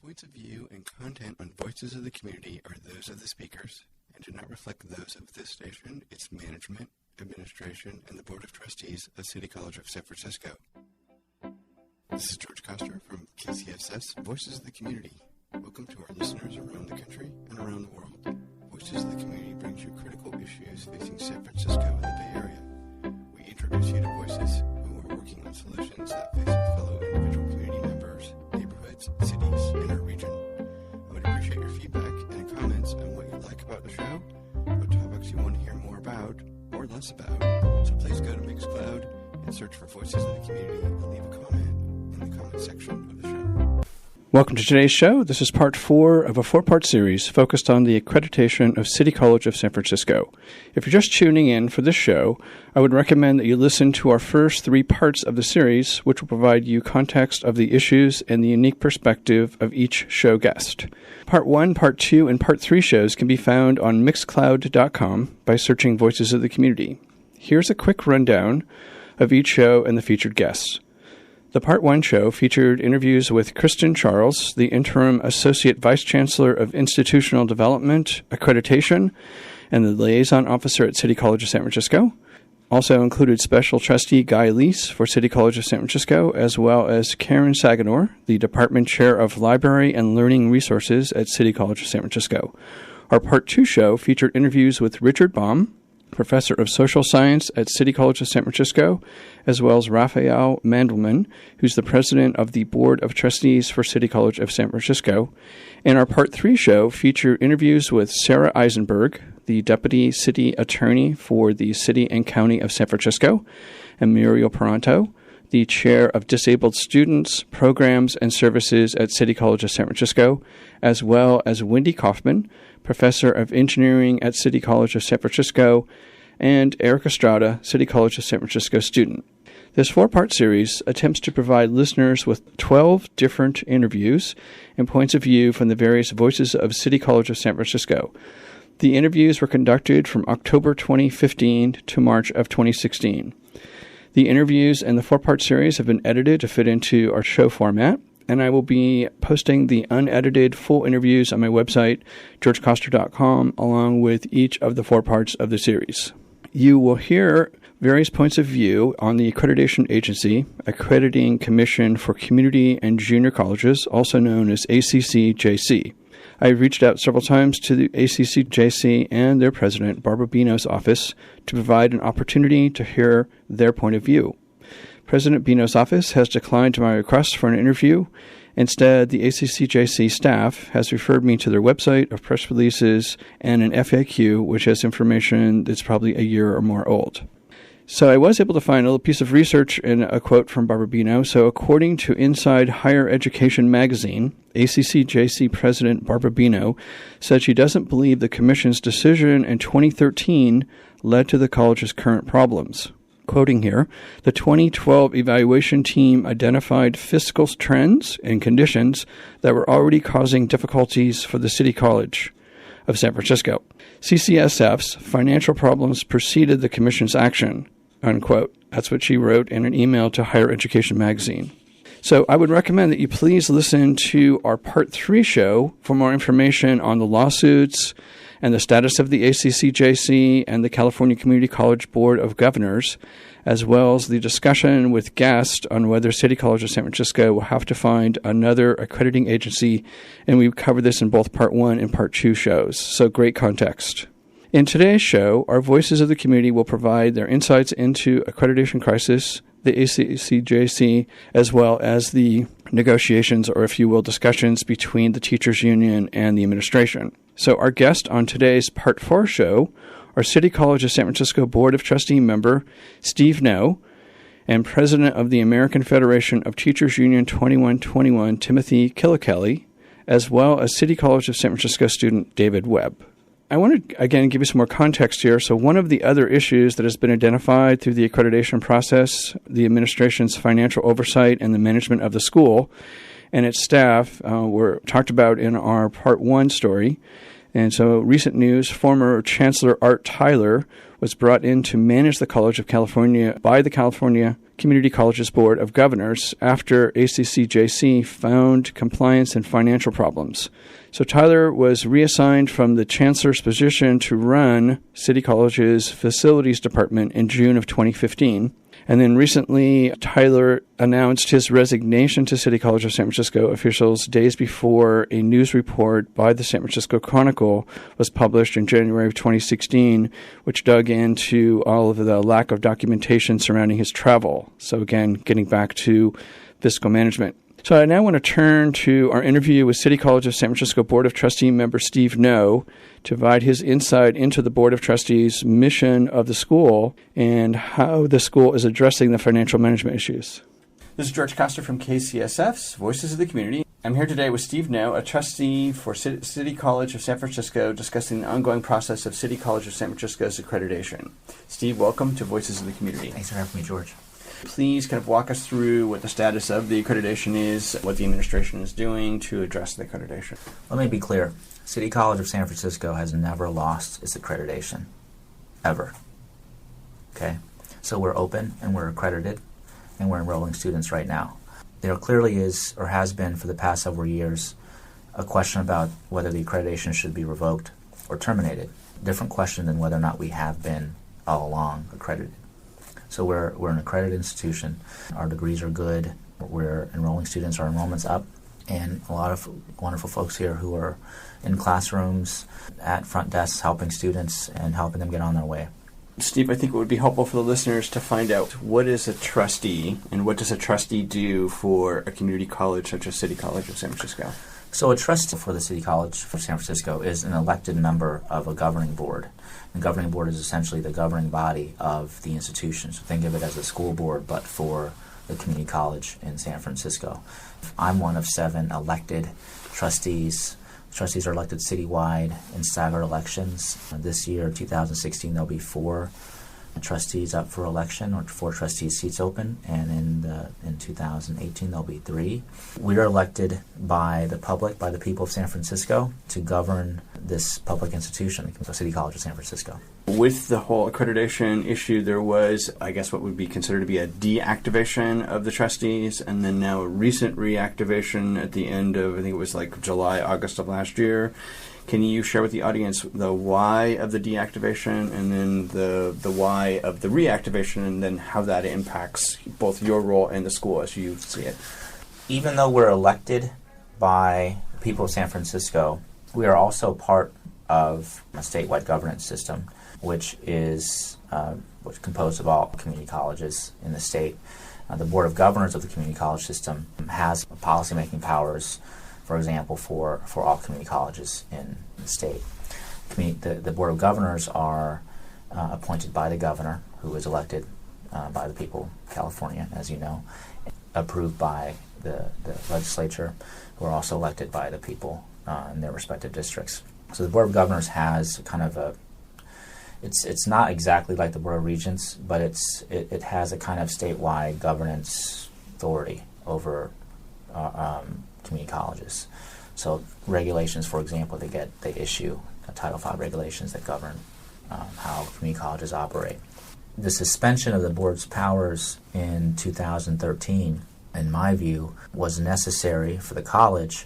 points of view and content on Voices of the Community are those of the speakers and do not reflect those of this station, its management, administration, and the Board of Trustees of City College of San Francisco. This is George Coster from KCSS Voices of the Community. Welcome to our listeners around the country and around the world. Voices of the Community brings you critical issues facing San Francisco and the Bay Area. We introduce you to voices who are working on solutions that face our fellow individual community members, neighborhoods, cities, and our region. I would appreciate your feedback and comments on what you like about the show, what topics you want to hear more about or less about. So please go to Mixcloud and search for Voices of the Community and leave a comment in the comment section of the show. Welcome to today's show. This is part 4 of a 4-part series focused on the accreditation of City College of San Francisco. If you're just tuning in for this show, I would recommend that you listen to our first 3 parts of the series, which will provide you context of the issues and the unique perspective of each show guest. Part 1, Part 2, and Part 3 shows can be found on Mixcloud.com by searching Voices of the Community. Here's a quick rundown of each show and the featured guests. The Part 1 show featured interviews with Kristen Charles, the Interim Associate Vice Chancellor of Institutional Development, Accreditation, and the Liaison Officer at City College of San Francisco. Also included Special Trustee Guy Leese for City College of San Francisco, as well as Karen Saganor, the Department Chair of Library and Learning Resources at City College of San Francisco. Our Part 2 show featured interviews with Richard Baum, Professor of Social Science at City College of San Francisco, as well as Raphael Mandelman, who's the President of the Board of Trustees for City College of San Francisco. And our Part 3 show featured interviews with Sarah Eisenberg, the Deputy City Attorney for the City and County of San Francisco, and Muriel Paranto, the Chair of Disabled Students, Programs, and Services at City College of San Francisco, as well as Wendy Kaufman, Professor of Engineering at City College of San Francisco, and Eric Estrada, City College of San Francisco student. This 4-part series attempts to provide listeners with 12 different interviews and points of view from the various voices of City College of San Francisco. The interviews were conducted from October 2015 to March of 2016. The interviews and the 4-part series have been edited to fit into our show format, and I will be posting the unedited full interviews on my website, georgecoster.com, along with each of the 4 parts of the series. You will hear various points of view on the Accreditation Agency, Accrediting Commission for Community and Junior Colleges, also known as ACCJC. I've reached out several times to the ACCJC and their president, Barbara Bino's office, to provide an opportunity to hear their point of view. President Bino's office has declined my request for an interview. Instead, the ACCJC staff has referred me to their website of press releases and an FAQ, which has information that's probably a year or more old. So I was able to find a little piece of research and a quote from Barbara Bino. So according to Inside Higher Education magazine, ACCJC President Barbara Bino said she doesn't believe the Commission's decision in 2013 led to the college's current problems. Quoting here, the 2012 evaluation team identified fiscal trends and conditions that were already causing difficulties for the City College of San Francisco. CCSF's financial problems preceded the Commission's action, unquote. That's what she wrote in an email to Higher Education magazine. So I would recommend that you please listen to our Part 3 show for more information on the lawsuits and the status of the ACCJC and the California Community College Board of Governors, as well as the discussion with guests on whether City College of San Francisco will have to find another accrediting agency, and we cover this in both Part 1 and Part 2 shows, so great context. In today's show, our Voices of the Community will provide their insights into Accreditation Crisis, the ACCJC, as well as the negotiations, or if you will, discussions between the teachers' union and the administration. So our guest on today's Part 4 show are City College of San Francisco Board of Trustee member Steve No and President of the American Federation of Teachers Union 2121 Timothy Killikelly, as well as City College of San Francisco student David Webb. I want to, again, give you some more context here. So one of the other issues that has been identified through the accreditation process, the administration's financial oversight and the management of the school and its staff were talked about in our Part 1 story. And so recent news, former Chancellor Art Tyler was brought in to manage the College of California by the California Community College's Board of Governors after ACCJC found compliance and financial problems. So Tyler was reassigned from the chancellor's position to run City College's facilities department in June of 2015. And then recently, Tyler announced his resignation to City College of San Francisco officials days before a news report by the San Francisco Chronicle was published in January of 2016, which dug into all of the lack of documentation surrounding his travel. So again, getting back to fiscal management. So I now want to turn to our interview with City College of San Francisco Board of Trustee member Steve No to provide his insight into the Board of Trustees' mission of the school and how the school is addressing the financial management issues. This is George Costa from KCSF's Voices of the Community. I'm here today with Steve No, a trustee for City College of San Francisco, discussing the ongoing process of City College of San Francisco's accreditation. Steve, welcome to Voices of the Community. Thanks for having me, George. Please kind of walk us through what the status of the accreditation is, what the administration is doing to address the accreditation. Let me be clear. City College of San Francisco has never lost its accreditation, ever. Okay? So we're open and we're accredited and we're enrolling students right now. There clearly is, or has been for the past several years, a question about whether the accreditation should be revoked or terminated. Different question than whether or not we have been all along accredited. So we're an accredited institution. Our degrees are good. We're enrolling students. Our enrollment's up. And a lot of wonderful folks here who are in classrooms, at front desks, helping students and helping them get on their way. Steve, I think it would be helpful for the listeners to find out what is a trustee and what does a trustee do for a community college such as City College of San Francisco? So a trustee for the City College for San Francisco is an elected member of a governing board. The governing board is essentially the governing body of the institution. So think of it as a school board, but for the community college in San Francisco. I'm one of 7 elected trustees. Trustees are elected citywide in staggered elections. This year, 2016, there'll be 4 trustees up for election, or 4 trustee seats open, and in 2018 there'll be 3. We are elected by the public, by the people of San Francisco, to govern this public institution, the City College of San Francisco. With the whole accreditation issue, there was, I guess, what would be considered to be a deactivation of the trustees, and then now a recent reactivation at the end of, I think it was like July, August of last year. Can you share with the audience the why of the deactivation and then the why of the reactivation, and then how that impacts both your role and the school as you see it? Even though we're elected by the people of San Francisco, we are also part of a statewide governance system, which is composed of all community colleges in the state. The Board of Governors of the community college system has policymaking powers, for example, for all community colleges in the state. The Board of Governors are appointed by the governor, who is elected by the people of California, as you know, approved by the legislature, who are also elected by the people in their respective districts. So the Board of Governors has kind of it's not exactly like the Board of Regents, but it has a kind of statewide governance authority over community colleges. So regulations, for example, they issue Title V regulations that govern how community colleges operate. The suspension of the board's powers in 2013, in my view, was necessary for the college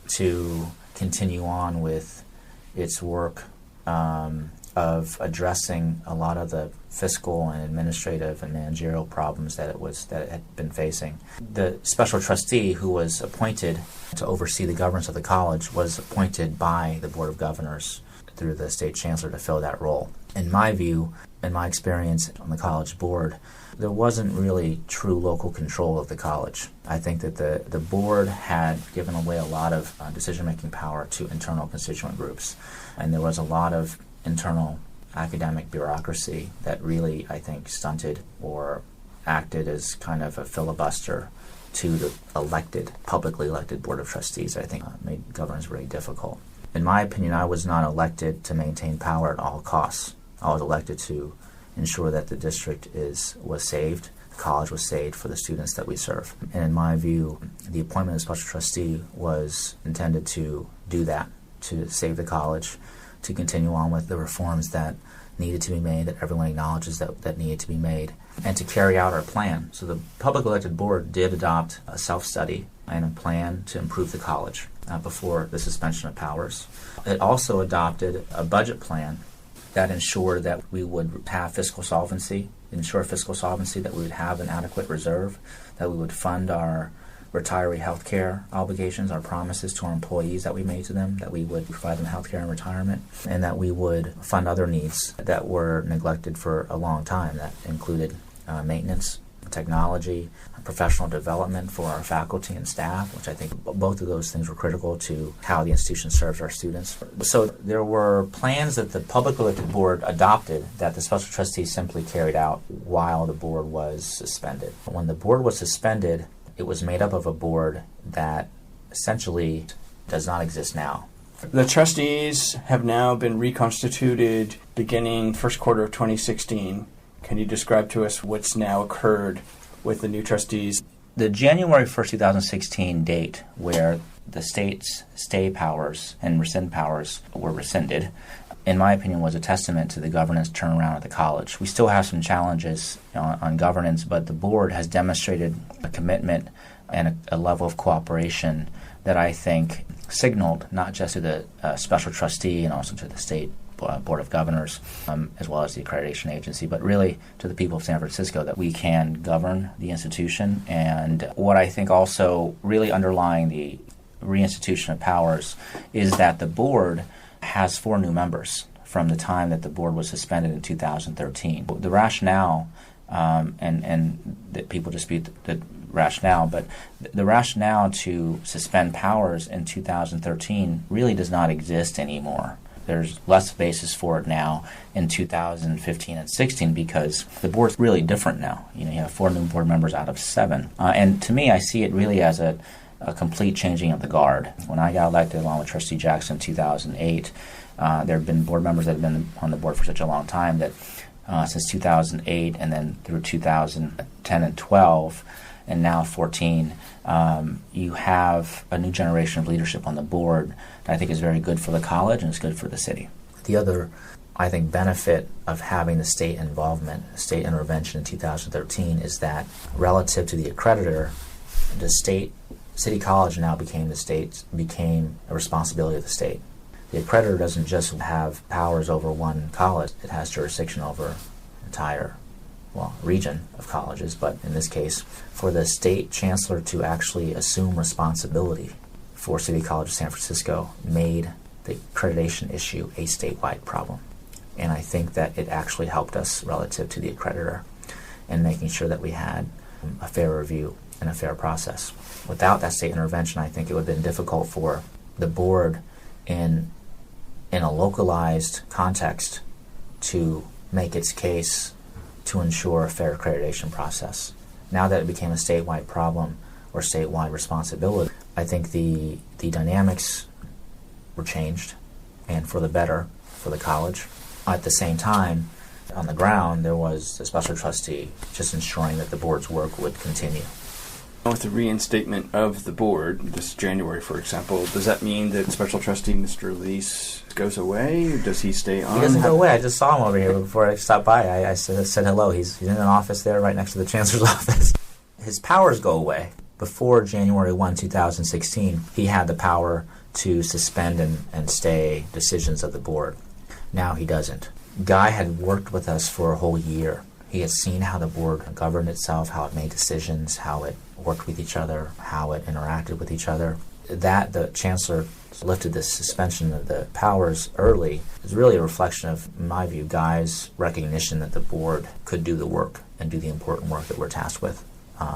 to continue on with its work of addressing a lot of the fiscal and administrative and managerial problems that it had been facing. The special trustee who was appointed to oversee the governance of the college was appointed by the Board of Governors through the state chancellor to fill that role. In my view, in my experience on the college board, there wasn't really true local control of the college. I think that the board had given away a lot of decision-making power to internal constituent groups, and there was a lot of internal academic bureaucracy that really, I think, stunted or acted as kind of a filibuster to the publicly elected Board of Trustees. I think made governance very difficult. In my opinion, I was not elected to maintain power at all costs. I was elected to ensure that the district was saved, the college was saved for the students that we serve. And in my view, the appointment of the special trustee was intended to do that, to save the college, to continue on with the reforms that needed to be made, that everyone acknowledges that needed to be made, and to carry out our plan. So the public elected board did adopt a self-study and a plan to improve the college before the suspension of powers. It also adopted a budget plan that ensured that we would have fiscal solvency, that we would have an adequate reserve, that we would fund our retiree health care obligations, our promises to our employees that we made to them, that we would provide them health care and retirement, and that we would fund other needs that were neglected for a long time. That included maintenance, technology, professional development for our faculty and staff, which I think both of those things were critical to how the institution serves our students. So there were plans that the public elected board adopted that the special trustees simply carried out while the board was suspended. When the board was suspended, it was made up of a board that essentially does not exist now. The trustees have now been reconstituted beginning first quarter of 2016. Can you describe to us what's now occurred with the new trustees? The January 1st, 2016 date where the state's stay powers and rescind powers were rescinded, in my opinion, was a testament to the governance turnaround at the college. We still have some challenges on governance, but the board has demonstrated a commitment and a level of cooperation that I think signaled not just to the special trustee and also to the state Board of Governors, as well as the accreditation agency, but really to the people of San Francisco, that we can govern the institution. And what I think also really underlying the reinstitution of powers is that the board has 4 new members from the time that the board was suspended in 2013. The rationale, and that people dispute the rationale, but the rationale to suspend powers in 2013 really does not exist anymore. There's less basis for it now in 2015 and 16 because the board's really different now. You have 4 new board members out of 7. And to me, I see it really as a complete changing of the guard. When I got elected along with Trustee Jackson in 2008, there have been board members that have been on the board for such a long time that since 2008 and then through 2010 and 12 and now 14, you have a new generation of leadership on the board that I think is very good for the college and it's good for the city. The other, I think, benefit of having the state involvement, state intervention in 2013 is that relative to the accreditor, the city college now became a responsibility of the state. The accreditor doesn't just have powers over one college, it has jurisdiction over an entire region of colleges, but in this case, for the state chancellor to actually assume responsibility for City College of San Francisco made the accreditation issue a statewide problem. And I think that it actually helped us relative to the accreditor in making sure that we had a fair review and a fair process. Without that state intervention, I think it would have been difficult for the board in a localized context to make its case to ensure a fair accreditation process. Now that it became a statewide problem or statewide responsibility, I think the dynamics were changed, and for the better for the college. At the same time, on the ground, there was a special trustee just ensuring that the board's work would continue. With the reinstatement of the board this January, for example, does that mean that special trustee Mr. Lease goes away? Or does he stay on? He doesn't go away. I just saw him over here before I stopped by. I said hello. He's in an office there right next to the chancellor's office. His powers go away. Before January 1, 2016, he had the power to suspend and stay decisions of the board. Now he doesn't. Guy had worked with us for a whole year. He had seen how the board governed itself, how it made decisions, how it worked with each other, how it interacted with each other. That the chancellor lifted this suspension of the powers early is really a reflection of, in my view, Guy's recognition that the board could do the work and do the important work that we're tasked with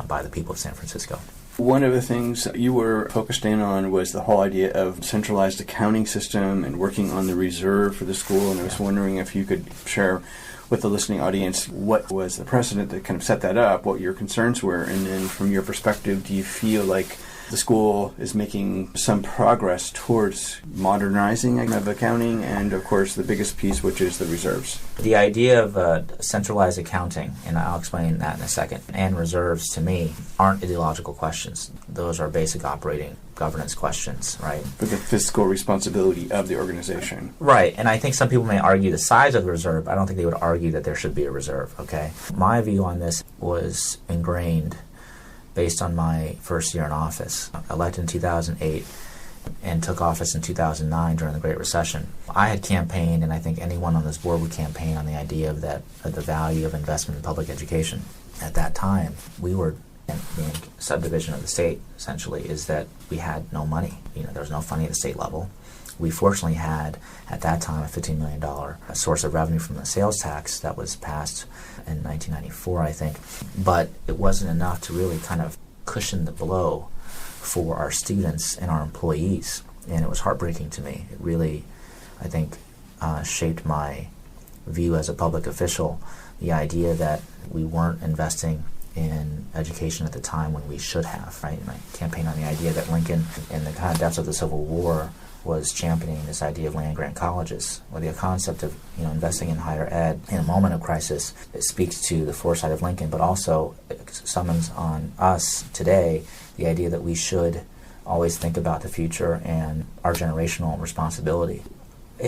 by the people of San Francisco. One of the things you were focused in on was the whole idea of centralized accounting system and working on the reserve for the school, and I was wondering if you could share with the listening audience what was the precedent that kind of set that up, what your concerns were, and then from your perspective, do you feel like the school is making some progress towards modernizing of accounting, and of course the biggest piece, which is the reserves. The idea of centralized accounting, and I'll explain that in a second, and reserves to me aren't ideological questions. Those are basic operating governance questions, right? For the fiscal responsibility of the organization. Right, and I think some people may argue the size of the reserve. I don't think they would argue that there should be a reserve, okay? My view on this was ingrained based on my first year in office. Elected in 2008 and took office in 2009 during the Great Recession. I had campaigned, and I think anyone on this board would campaign on the idea of the value of investment in public education. At that time, we were being subdivision of the state, essentially, is that we had no money. There was no funding at the state level. We fortunately had, at that time, a $15 million source of revenue from the sales tax that was passed in 1994, I think. But it wasn't enough to really kind of cushion the blow for our students and our employees. And it was heartbreaking to me. It really, I think, shaped my view as a public official, the idea that we weren't investing in education at the time when we should have, right? And I campaigned on the idea that Lincoln, in the kind of depths of the Civil War, was championing this idea of land-grant colleges, or the concept of investing in higher ed in a moment of crisis. It speaks to the foresight of Lincoln, but also it summons on us today the idea that we should always think about the future and our generational responsibility.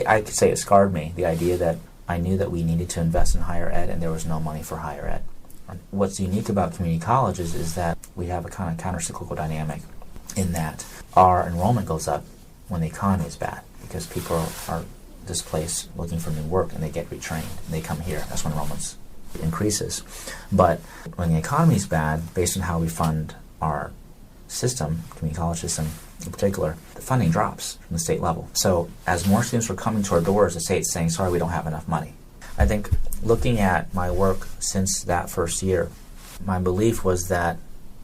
I could say it scarred me, the idea that I knew that we needed to invest in higher ed and there was no money for higher ed. What's unique about community colleges is that we have a kind of counter-cyclical dynamic in that our enrollment goes up when the economy is bad because people are displaced looking for new work and they get retrained and they come here. That's when enrollment increases. But when the economy is bad, based on how we fund our system, community college system in particular, the funding drops from the state level. So as more students were coming to our doors, the state's saying, sorry, we don't have enough money. I think looking at my work since that first year, my belief was that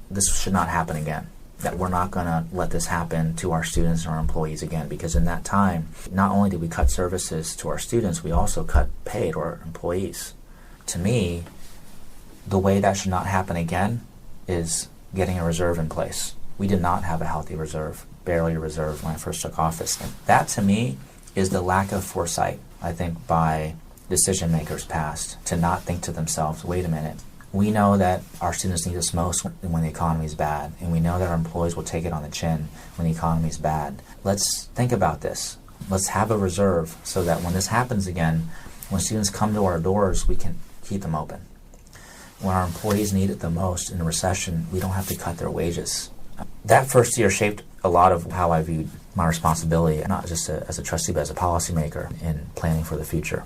this should not happen again, that we're not going to let this happen to our students and our employees again, because in that time, not only did we cut services to our students, we also cut pay to our employees. To me, the way that should not happen again is getting a reserve in place. We did not have a healthy reserve, barely a reserve when I first took office. And that, to me, is the lack of foresight, I think, by decision makers past, to not think to themselves, wait a minute, we know that our students need us most when the economy is bad, and we know that our employees will take it on the chin when the economy is bad. Let's think about this. Let's have a reserve so that when this happens again, when students come to our doors, we can keep them open. When our employees need it the most in a recession, we don't have to cut their wages. That first year shaped a lot of how I viewed my responsibility, not just as a trustee, but as a policymaker in planning for the future.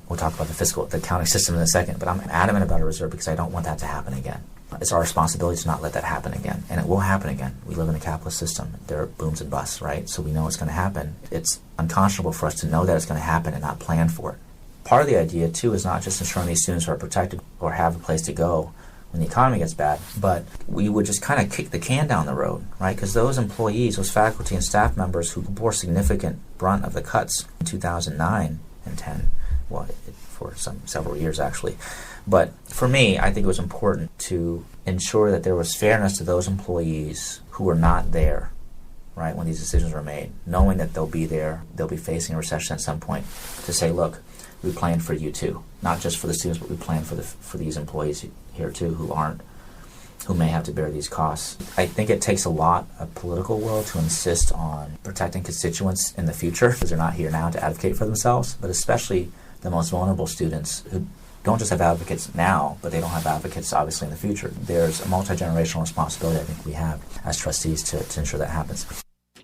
We'll talk about the accounting system in a second, but I'm adamant about a reserve because I don't want that to happen again. It's our responsibility to not let that happen again, and it will happen again. We live in a capitalist system. There are booms and busts, right? So we know it's going to happen. It's unconscionable for us to know that it's going to happen and not plan for it. Part of the idea, too, is not just ensuring these students are protected or have a place to go when the economy gets bad, but we would just kind of kick the can down the road, right? Because those employees, those faculty and staff members who bore significant brunt of the cuts in 2009 and 10, well, for several years actually. But for me, I think it was important to ensure that there was fairness to those employees who were not there, right, when these decisions were made, knowing that they'll be there, they'll be facing a recession at some point, to say, look, we planned for you too, not just for the students, but we planned for these employees here too who may have to bear these costs. I think it takes a lot of political will to insist on protecting constituents in the future, because they're not here now to advocate for themselves, but especially the most vulnerable students who don't just have advocates now, but they don't have advocates obviously in the future. There's a multi-generational responsibility I think we have as trustees to ensure that happens.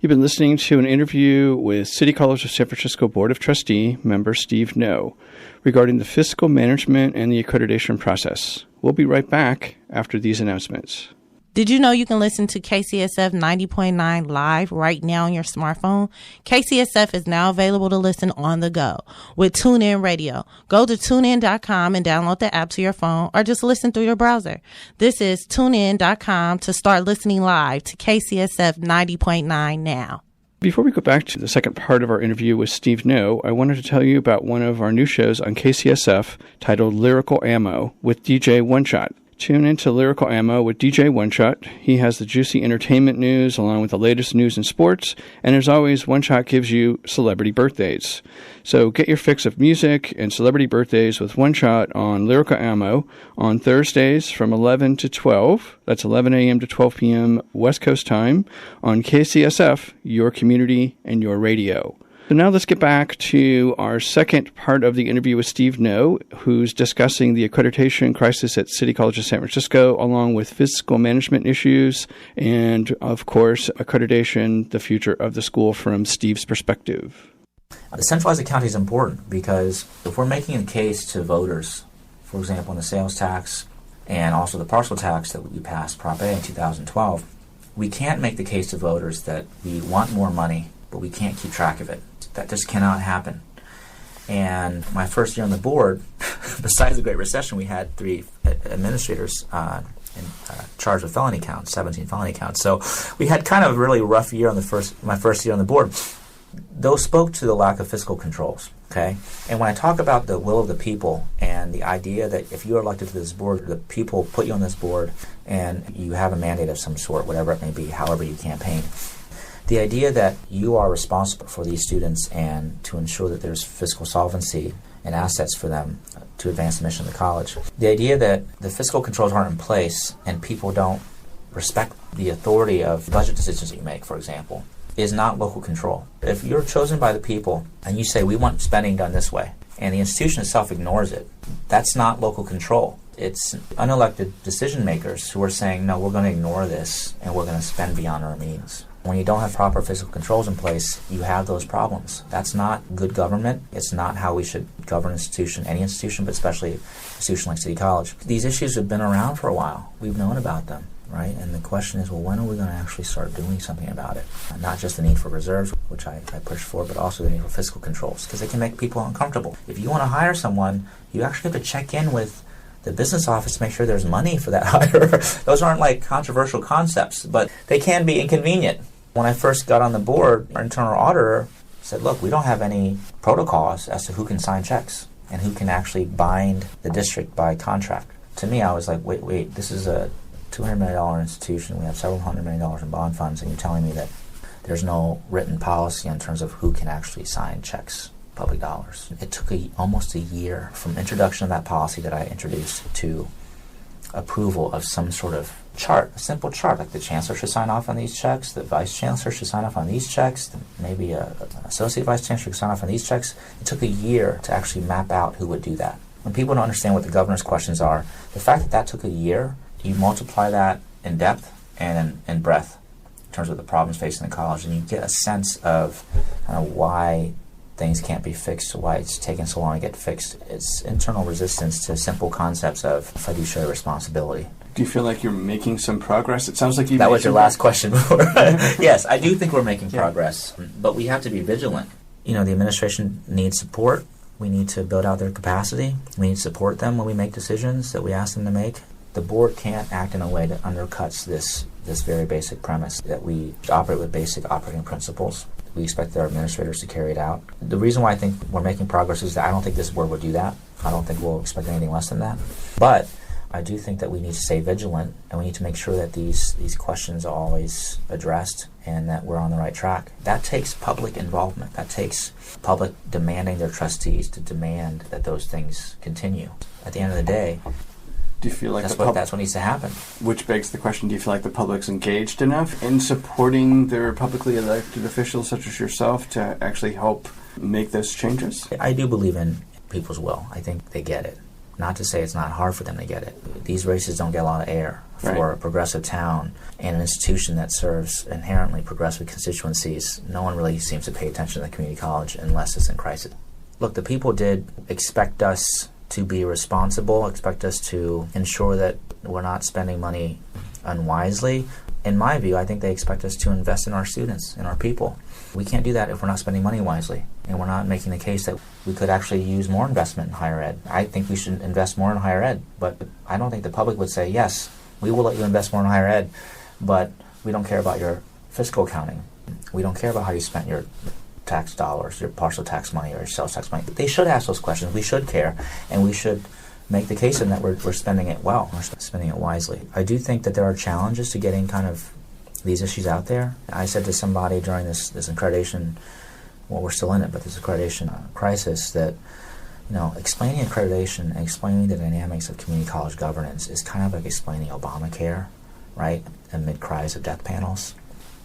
You've been listening to an interview with City College of San Francisco Board of Trustee member Steve No regarding the fiscal management and the accreditation process. We'll be right back after these announcements. Did you know you can listen to KCSF 90.9 live right now on your smartphone? KCSF is now available to listen on the go with TuneIn Radio. Go to TuneIn.com and download the app to your phone, or just listen through your browser. This is TuneIn.com to start listening live to KCSF 90.9 now. Before we go back to the second part of our interview with Steve No, I wanted to tell you about one of our new shows on KCSF titled Lyrical Ammo with DJ One Shot. Tune into Lyrical Ammo with DJ One Shot. He has the juicy entertainment news along with the latest news in sports. And as always, One Shot gives you celebrity birthdays. So get your fix of music and celebrity birthdays with One Shot on Lyrical Ammo on Thursdays from 11 to 12. That's 11 a.m. to 12 p.m. West Coast time on KCSF, your community and your radio. So now let's get back to our second part of the interview with Steve No, who's discussing the accreditation crisis at City College of San Francisco, along with fiscal management issues and, of course, accreditation, the future of the school from Steve's perspective. The centralized accounting is important because if we're making a case to voters, for example, in the sales tax and also the parcel tax that we passed, Prop A in 2012, we can't make the case to voters that we want more money, but we can't keep track of it. That just cannot happen. And my first year on the board, besides the Great Recession, we had 3 administrators in charge of felony counts, 17 felony counts. So we had kind of a really rough year on my first year on the board. Those spoke to the lack of fiscal controls. Okay, and when I talk about the will of the people and the idea that if you are elected to this board, the people put you on this board and you have a mandate of some sort, whatever it may be, however you campaign. The idea that you are responsible for these students and to ensure that there's fiscal solvency and assets for them to advance the mission of the college. The idea that the fiscal controls aren't in place and people don't respect the authority of budget decisions that you make, for example, is not local control. If you're chosen by the people and you say, we want spending done this way, and the institution itself ignores it, that's not local control. It's unelected decision makers who are saying, no, we're going to ignore this and we're going to spend beyond our means. When you don't have proper fiscal controls in place, you have those problems. That's not good government. It's not how we should govern an institution, any institution, but especially an institution like City College. These issues have been around for a while. We've known about them, right? And the question is, well, when are we going to actually start doing something about it? Not just the need for reserves, which I push for, but also the need for fiscal controls, because it can make people uncomfortable. If you want to hire someone, you actually have to check in with the business office to make sure there's money for that hire. Those aren't like controversial concepts, but they can be inconvenient. When I first got on the board, our internal auditor said, look, we don't have any protocols as to who can sign checks and who can actually bind the district by contract. To me, I was like, wait, this is a $200 million institution. We have several $100 million in bond funds, and you're telling me that there's no written policy in terms of who can actually sign checks, public dollars. It took almost a year from introduction of that policy that I introduced to approval of some sort of chart, a simple chart, like the chancellor should sign off on these checks, the vice chancellor should sign off on these checks, maybe an associate vice chancellor should sign off on these checks. It took a year to actually map out who would do that. When people don't understand what the governor's questions are, the fact that that took a year, you multiply that in depth and in breadth in terms of the problems facing the college, and you get a sense of why things can't be fixed, why it's taken so long to get fixed. It's internal resistance to simple concepts of fiduciary responsibility. Do you feel like you're making some progress? It sounds like that was your last question before. Yes, I do think we're making progress, but we have to be vigilant. The administration needs support. We need to build out their capacity. We need to support them when we make decisions that we ask them to make. The board can't act in a way that undercuts this very basic premise that we operate with basic operating principles. We expect our administrators to carry it out. The reason why I think we're making progress is that I don't think this board would do that. I don't think we'll expect anything less than that. But I do think that we need to stay vigilant, and we need to make sure that these questions are always addressed and that we're on the right track. That takes public involvement. That takes public demanding their trustees to demand that those things continue. At the end of the day, do you feel like that's what needs to happen? Which begs the question, do you feel like the public's engaged enough in supporting their publicly elected officials such as yourself to actually help make those changes? I do believe in people's will. I think they get it. Not to say it's not hard for them to get it. These races don't get a lot of air for a progressive town and an institution that serves inherently progressive constituencies. No one really seems to pay attention to the community college unless it's in crisis. Look, the people did expect us to be responsible, expect us to ensure that we're not spending money unwisely. In my view, I think they expect us to invest in our students, in our people. We can't do that if we're not spending money wisely, and we're not making the case that we could actually use more investment in higher ed. I think we should invest more in higher ed, but I don't think the public would say, yes, we will let you invest more in higher ed, but we don't care about your fiscal accounting. We don't care about how you spent your tax dollars, your partial tax money, or your sales tax money. They should ask those questions. We should care, and we should make the case in that we're spending it well, we're spending it wisely. I do think that there are challenges to getting kind of these issues out there. I said to somebody during this accreditation, well, we're still in it, but this accreditation crisis, that explaining accreditation and explaining the dynamics of community college governance is kind of like explaining Obamacare, right, amid cries of death panels.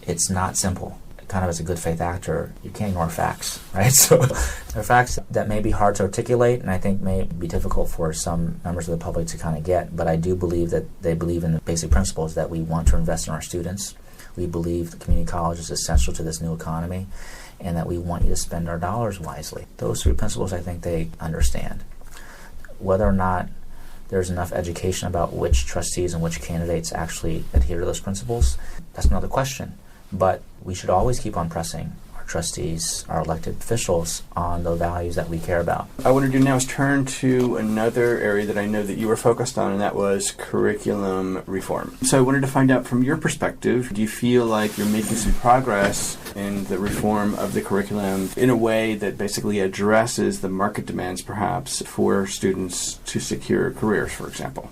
It's not simple. Kind of as a good faith actor, you can't ignore facts, right? So there are facts that may be hard to articulate and I think may be difficult for some members of the public to kind of get, but I do believe that they believe in the basic principles that we want to invest in our students. We believe the community college is essential to this new economy and that we want you to spend our dollars wisely. Those three principles I think they understand. Whether or not there's enough education about which trustees and which candidates actually adhere to those principles, that's another question. But we should always keep on pressing our trustees, our elected officials, on the values that we care about. What I want to do now is turn to another area that I know that you were focused on, and that was curriculum reform. So I wanted to find out from your perspective, do you feel like you're making some progress in the reform of the curriculum in a way that basically addresses the market demands, perhaps, for students to secure careers, for example?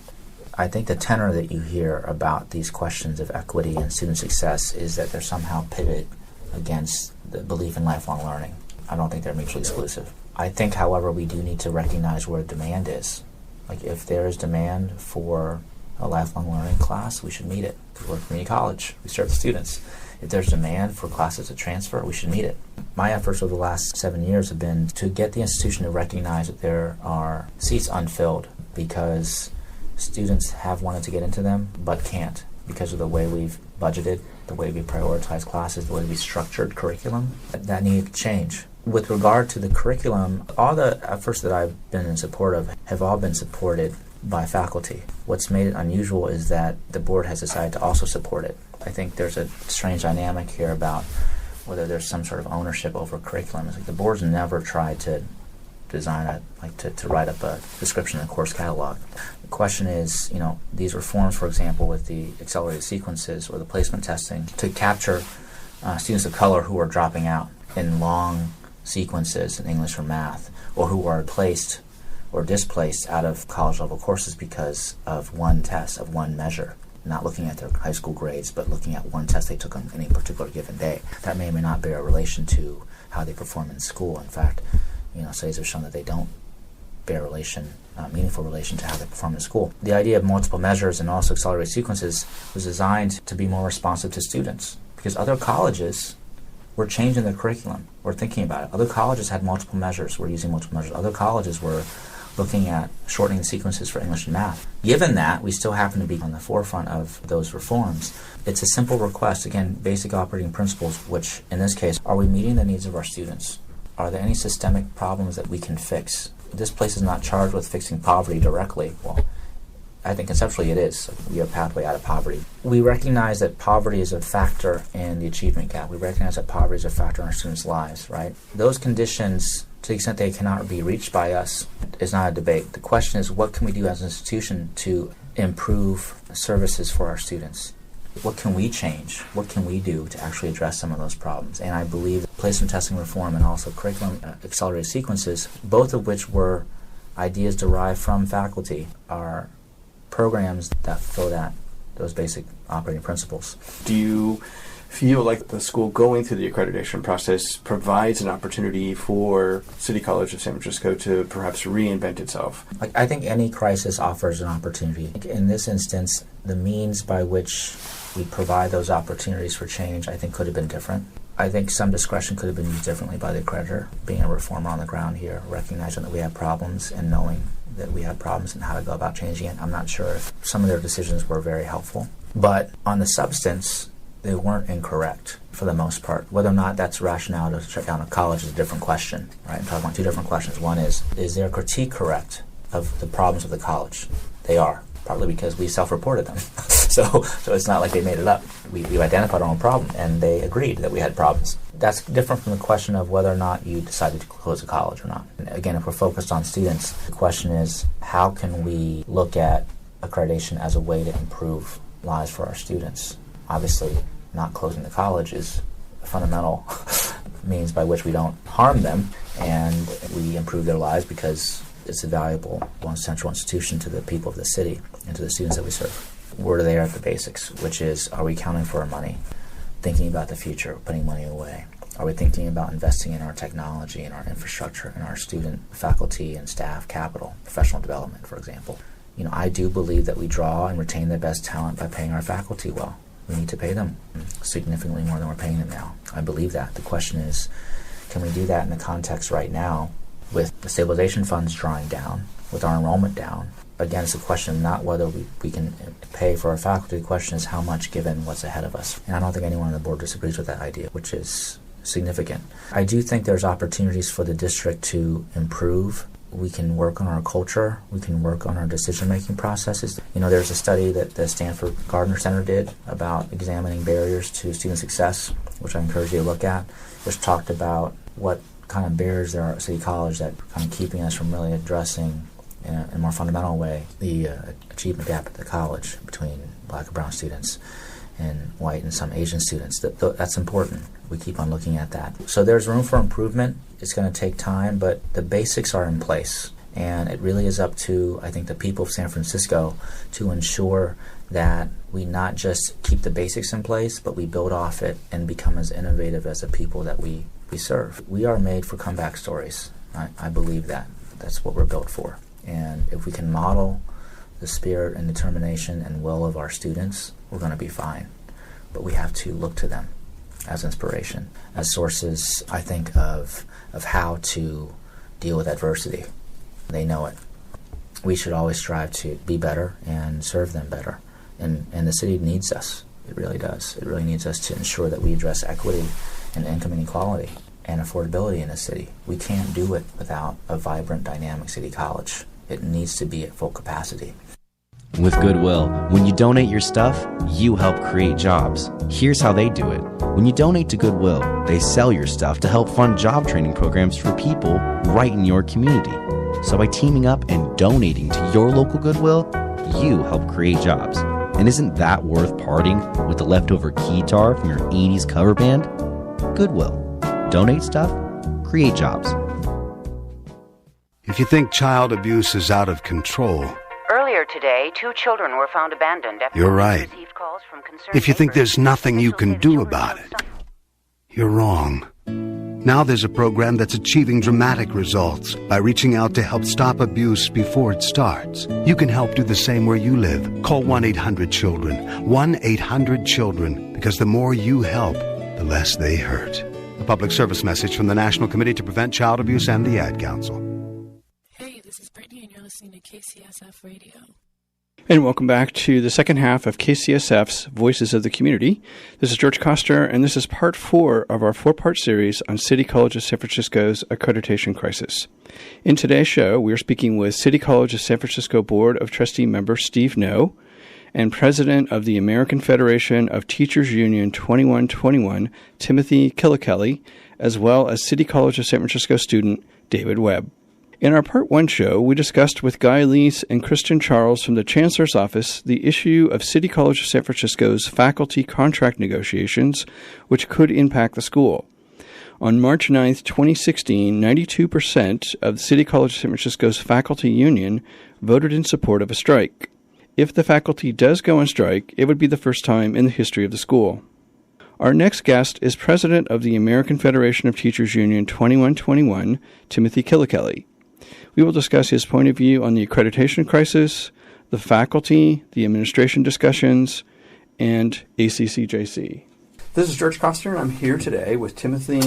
I think the tenor that you hear about these questions of equity and student success is that they're somehow pitted against the belief in lifelong learning. I don't think they're mutually exclusive. I think, however, we do need to recognize where demand is. Like, if there is demand for a lifelong learning class, we should meet it. Because we're a community college. We serve the students. If there's demand for classes to transfer, we should meet it. My efforts over the last 7 years have been to get the institution to recognize that there are seats unfilled because students have wanted to get into them but can't because of the way we've budgeted, the way we prioritize classes, the way we structured curriculum. That needed to change. With regard to the curriculum, all the efforts that I've been in support of have all been supported by faculty. What's made it unusual is that the board has decided to also support it. I think there's a strange dynamic here about whether there's some sort of ownership over curriculum. It's like the board's never tried to design to write up a description in the course catalog. The question is, these reforms, for example, with the accelerated sequences or the placement testing, to capture students of color who are dropping out in long sequences in English or math, or who are placed or displaced out of college-level courses because of one test, of one measure, not looking at their high school grades, but looking at one test they took on any particular given day. That may or may not bear a relation to how they perform in school. In fact, studies have shown that they don't bear meaningful relation to how they perform in school. The idea of multiple measures and also accelerated sequences was designed to be more responsive to students because other colleges were changing their curriculum. We're thinking about it. Other colleges had multiple measures. We're using multiple measures. Other colleges were looking at shortening the sequences for English and math. Given that, we still happen to be on the forefront of those reforms. It's a simple request, again, basic operating principles, which in this case, are we meeting the needs of our students? Are there any systemic problems that we can fix? This place is not charged with fixing poverty directly. Well, I think conceptually it is. We have a pathway out of poverty. We recognize that poverty is a factor in the achievement gap. We recognize that poverty is a factor in our students' lives, right? Those conditions, to the extent they cannot be reached by us, is not a debate. The question is, what can we do as an institution to improve services for our students? What can we change? What can we do to actually address some of those problems? And I believe that placement testing reform and also curriculum accelerated sequences, both of which were ideas derived from faculty, are programs that fulfill those basic operating principles. Do you feel like the school going through the accreditation process provides an opportunity for City College of San Francisco to perhaps reinvent itself? I think any crisis offers an opportunity. In this instance, the means by which we provide those opportunities for change, I think, could have been different. I think some discretion could have been used differently by the accreditor, being a reformer on the ground here, recognizing that we have problems and knowing that we have problems and how to go about changing it. I'm not sure if some of their decisions were very helpful. But on the substance, they weren't incorrect for the most part. Whether or not that's rationale to shut down a college is a different question, right? I'm talking about two different questions. One is their critique correct of the problems of the college? They are, partly because we self-reported them. So it's not like they made it up. We identified our own problem, and they agreed that we had problems. That's different from the question of whether or not you decided to close a college or not. And again, if we're focused on students, the question is, how can we look at accreditation as a way to improve lives for our students? Obviously, not closing the college is a fundamental means by which we don't harm them, and we improve their lives because It's a valuable one central institution to the people of the city and to the students that we serve. We're there at the basics, which is, are we accounting for our money, thinking about the future, putting money away? Are we thinking about investing in our technology and our infrastructure and our student, faculty, and staff capital, professional development, for example? I do believe that we draw and retain the best talent by paying our faculty well. We need to pay them significantly more than we're paying them now. I believe that. The question is, can we do that in the context right now with the stabilization funds drawing down, with our enrollment down? Again, it's a question not whether we can pay for our faculty. The question is how much given what's ahead of us. And I don't think anyone on the board disagrees with that idea, which is significant. I do think there's opportunities for the district to improve. We can work on our culture. We can work on our decision-making processes. There's a study that the Stanford Gardner Center did about examining barriers to student success, which I encourage you to look at, which talked about what kind of barriers there are at City College that are kind of keeping us from really addressing in a more fundamental way the achievement gap at the college between black and brown students and white and some Asian students. That's important. We keep on looking at that. So there's room for improvement. It's going to take time, but the basics are in place. And it really is up to, I think, the people of San Francisco to ensure that we not just keep the basics in place, but we build off it and become as innovative as the people that we serve. We are made for comeback stories. I believe that. That's what we're built for. And if we can model the spirit and determination and will of our students, we're going to be fine. But we have to look to them as inspiration, as sources, I think, of how to deal with adversity. They know it. We should always strive to be better and serve them better. And the city needs us. It really does. It really needs us to ensure that we address equity and income inequality and affordability in the city. We can't do it without a vibrant, dynamic city college. It needs to be at full capacity. With Goodwill, when you donate your stuff, you help create jobs. Here's how they do it. When you donate to Goodwill, they sell your stuff to help fund job training programs for people right in your community. So by teaming up and donating to your local Goodwill, you help create jobs. And isn't that worth parting with the leftover keytar from your 80s cover band? Goodwill. Donate stuff, create jobs. If you think child abuse is out of control, earlier today, 2 children were found abandoned after you're right. received calls from concerned If you think neighbors. there's nothing you can do about it, you're wrong. Now there's a program that's achieving dramatic results by reaching out to help stop abuse before it starts. You can help do the same where you live. Call 1-800-CHILDREN. 1-800-CHILDREN. Because the more you help, the less they hurt. A public service message from the National Committee to Prevent Child Abuse and the Ad Council. Hey, this is Brittany, and you're listening to KCSF Radio. And welcome back to the second half of KCSF's Voices of the Community. This is George Coster, and this is part 4 of our 4-part series on City College of San Francisco's Accreditation Crisis. In today's show, we are speaking with City College of San Francisco Board of Trustee member Steve No and President of the American Federation of Teachers Union 2121, Timothy Killikelly, as well as City College of San Francisco student David Webb. In our Part 1 show, we discussed with Guy Leese and Kristen Charles from the Chancellor's Office the issue of City College of San Francisco's faculty contract negotiations, which could impact the school. On March 9, 2016, 92% of the City College of San Francisco's faculty union voted in support of a strike. If the faculty does go on strike, it would be the first time in the history of the school. Our next guest is President of the American Federation of Teachers Union 2121, Timothy Killikelly. We will discuss his point of view on the accreditation crisis, the faculty, the administration discussions, and ACCJC. This is George Coster, and I'm here today with Timothy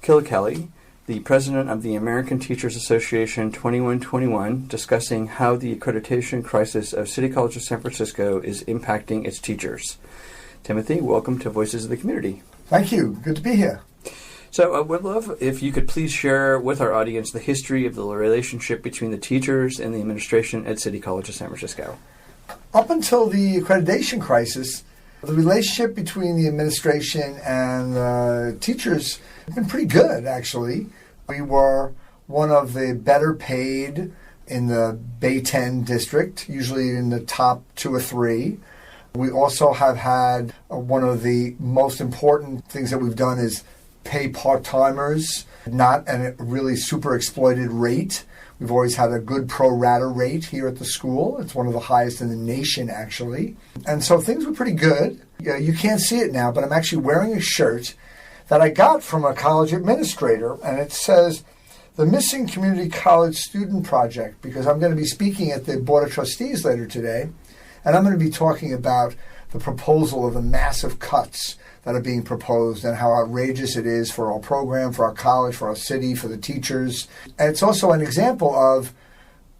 Killikelly, the President of the American Teachers Association 2121, discussing how the accreditation crisis of City College of San Francisco is impacting its teachers. Timothy, welcome to Voices of the Community. Thank you. Good to be here. So I would love if you could please share with our audience the history of the relationship between the teachers and the administration at City College of San Francisco. Up until the accreditation crisis, the relationship between the administration and the teachers has been pretty good, actually. We were one of the better paid in the Bay 10 district, usually in the top 2 or 3. We also have had one of the most important things that we've done is pay part-timers not at a really super exploited rate. We've always had a good pro rata rate here at the school. It's one of the highest in the nation, actually. And so things were pretty good. You can't see it now, but I'm actually wearing a shirt that I got from a college administrator, and it says, the Missing Community College Student Project, because I'm going to be speaking at the Board of Trustees later today, and I'm going to be talking about the proposal of the massive cuts that are being proposed and how outrageous it is for our program, for our college, for our city, for the teachers. And it's also an example of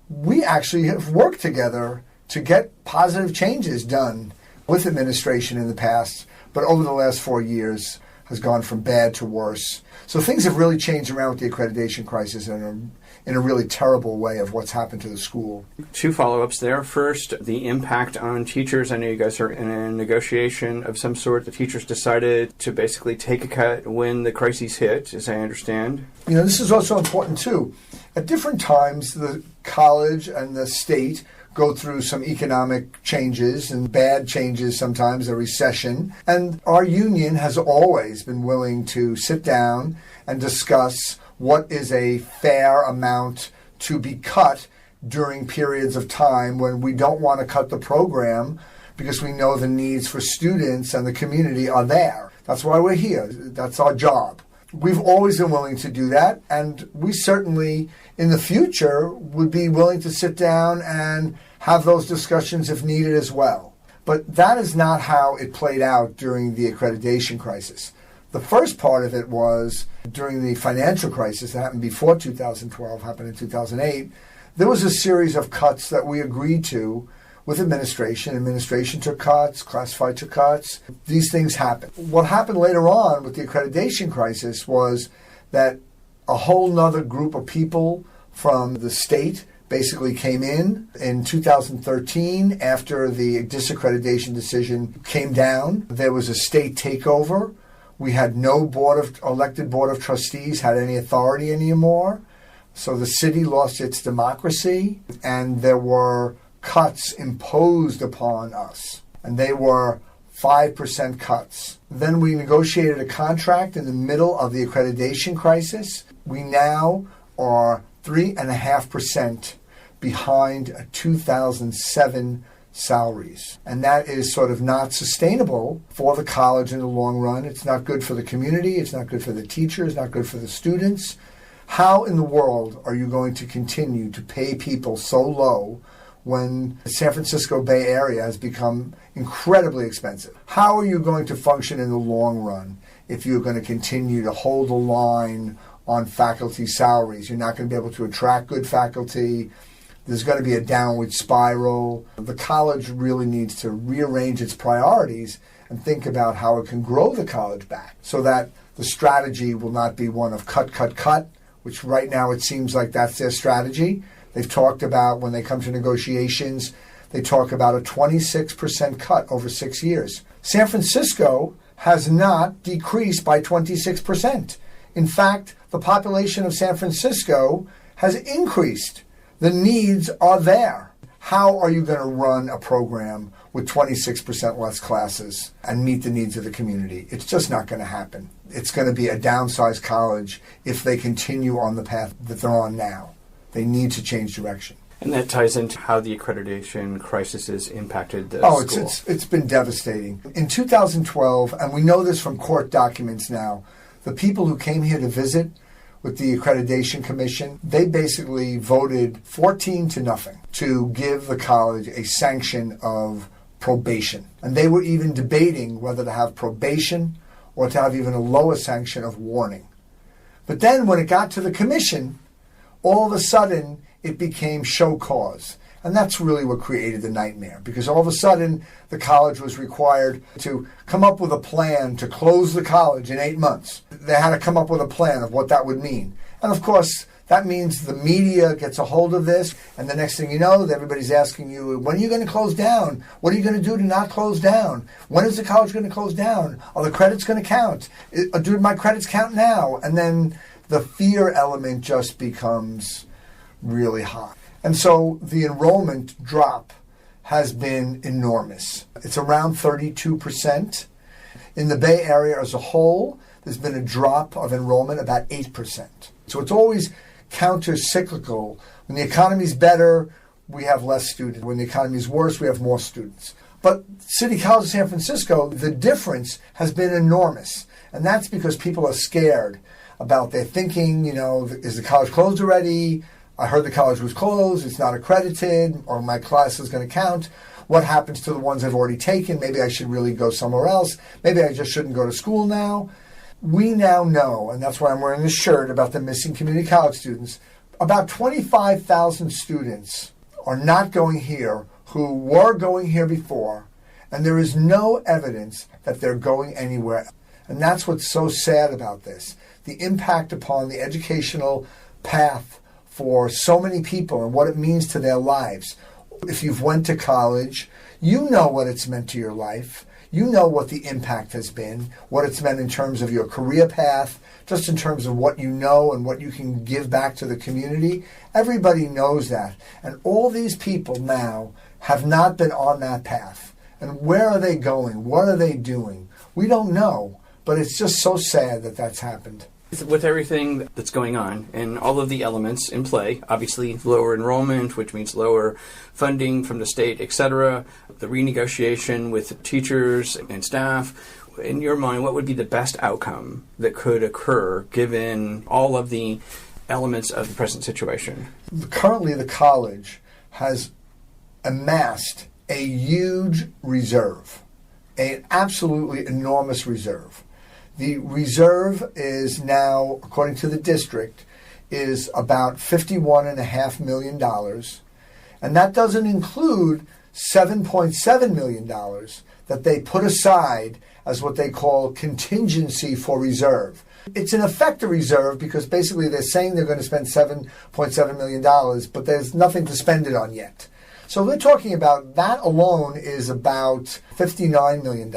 we actually have worked together to get positive changes done with administration in the past, but over the last 4 years has gone from bad to worse. So things have really changed around with the accreditation crisis in a really terrible way of what's happened to the school. Two follow-ups there. First, the impact on teachers. I know you guys are in a negotiation of some sort. The teachers decided to basically take a cut when the crises hit, as I understand. This is also important, too. At different times, the college and the state go through some economic changes and bad changes sometimes, a recession. And our union has always been willing to sit down and discuss what is a fair amount to be cut during periods of time when we don't want to cut the program because we know the needs for students and the community are there. That's why we're here. That's our job. We've always been willing to do that, and we certainly, in the future, would be willing to sit down and have those discussions if needed as well. But that is not how it played out during the accreditation crisis. The first part of it was during the financial crisis that happened before 2012, happened in 2008. There was a series of cuts that we agreed to with administration. Administration took cuts, classified took cuts. These things happened. What happened later on with the accreditation crisis was that a whole nother group of people from the state basically came in 2013 after the disaccreditation decision came down. There was a state takeover. We had no elected board of trustees had any authority anymore. So the city lost its democracy, and there were cuts imposed upon us, and they were 5% cuts. Then we negotiated a contract in the middle of the accreditation crisis. We now are 3.5% behind 2007 salaries. And that is sort of not sustainable for the college in the long run. It's not good for the community. It's not good for the teachers, not good for the students. How in the world are you going to continue to pay people so low when the San Francisco Bay Area has become incredibly expensive? How are you going to function in the long run if you're going to continue to hold the line on faculty salaries? You're not going to be able to attract good faculty. There's going to be a downward spiral. The college really needs to rearrange its priorities and think about how it can grow the college back so that the strategy will not be one of cut, cut, cut, which right now it seems like that's their strategy. They've talked about, when they come to negotiations, they talk about a 26% cut over 6 years. San Francisco has not decreased by 26%. In fact, the population of San Francisco has increased. The needs are there. How are you going to run a program with 26% less classes and meet the needs of the community? It's just not going to happen. It's going to be a downsized college if they continue on the path that they're on now. They need to change direction. And that ties into how the accreditation crisis has impacted the school. It's been devastating. In 2012, and we know this from court documents now, the people who came here to visit with the Accreditation Commission, they basically voted 14-0 to give the college a sanction of probation. And they were even debating whether to have probation or to have even a lower sanction of warning. But then when it got to the commission, all of a sudden it became show cause. And that's really what created the nightmare, because all of a sudden the college was required to come up with a plan to close the college in 8 months. They had to come up with a plan of what that would mean. And of course, that means the media gets a hold of this, and the next thing you know, everybody's asking you, when are you going to close down? What are you going to do to not close down? When is the college going to close down? Are the credits going to count? Do my credits count now? And then the fear element just becomes really high. And so the enrollment drop has been enormous. It's around 32%. In the Bay Area as a whole, there's been a drop of enrollment about 8%. So it's always counter-cyclical. When the economy's better, we have less students. When the economy's worse, we have more students. But City College of San Francisco, the difference has been enormous. And that's because people are scared about their thinking, is the college closed already? I heard the college was closed, it's not accredited, or my class is going to count. What happens to the ones I've already taken? Maybe I should really go somewhere else. Maybe I just shouldn't go to school now. We now know, and that's why I'm wearing this shirt about the missing community college students, about 25,000 students are not going here who were going here before, and there is no evidence that they're going anywhere. And that's what's so sad about this. The impact upon the educational path for so many people and what it means to their lives. If you've went to college, you know what it's meant to your life. You know what the impact has been, what it's meant in terms of your career path, just in terms of what you know and what you can give back to the community. Everybody knows that. And all these people now have not been on that path. And where are they going? What are they doing? We don't know, but it's just so sad that that's happened. With everything that's going on and all of the elements in play, obviously lower enrollment, which means lower funding from the state, etc., the renegotiation with teachers and staff, in your mind, what would be the best outcome that could occur given all of the elements of the present situation? Currently, the college has amassed a huge reserve, an absolutely enormous reserve. The reserve is now, according to the district, is about $51.5 million. And that doesn't include $7.7 million that they put aside as what they call contingency for reserve. It's in effect a reserve because basically they're saying they're going to spend $7.7 million, but there's nothing to spend it on yet. So we're talking about that alone is about $59 million.